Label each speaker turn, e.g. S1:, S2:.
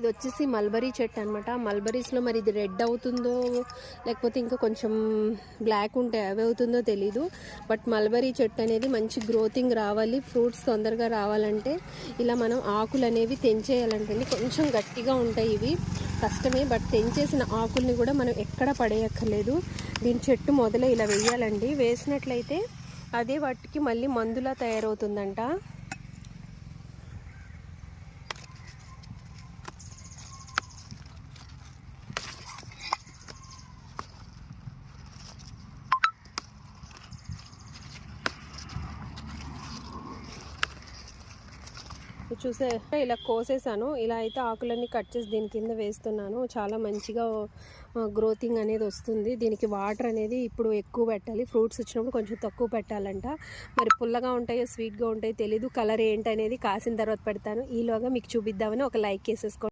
S1: ఇది వచ్చేసి మల్బరీ చెట్టు అనమాట. మల్బరీస్లో మరి ఇది రెడ్ అవుతుందో లేకపోతే ఇంకా కొంచెం బ్లాక్ ఉంటే అవి అవుతుందో తెలీదు. బట్ మల్బరీ చెట్టు అనేది మంచి గ్రోతింగ్ రావాలి, ఫ్రూట్స్ తొందరగా రావాలంటే ఇలా మనం ఆకులు అనేవి తెంచేయాలంటే కొంచెం గట్టిగా ఉంటాయి ఇవి, కష్టమే. బట్ తెంచేసిన ఆకుల్ని కూడా మనం ఎక్కడ పడేయక్కర్లేదు. దీని చెట్టు మొదలే ఇలా వేయాలండి. వేసినట్లయితే అదే వాటికి మళ్ళీ మందులా తయారవుతుందంట. చూసే ఇలా కోసేసాను. ఇలా అయితే ఆకులన్నీ కట్ చేసి దీని కింద వేస్తున్నాను. చాలా మంచిగా గ్రోతింగ్ అనేది వస్తుంది. దీనికి వాటర్ అనేది ఇప్పుడు ఎక్కువ పెట్టాలి, ఫ్రూట్స్ వచ్చినప్పుడు కొంచెం తక్కువ పెట్టాలంట. మరి పుల్లగా ఉంటాయో స్వీట్గా ఉంటాయో తెలీదు. కలర్ ఏంటనేది కాసిన తర్వాత పెడతాను. ఈలోగా మీకు చూపిద్దామని ఒక లైక్ వేసేసుకోండి.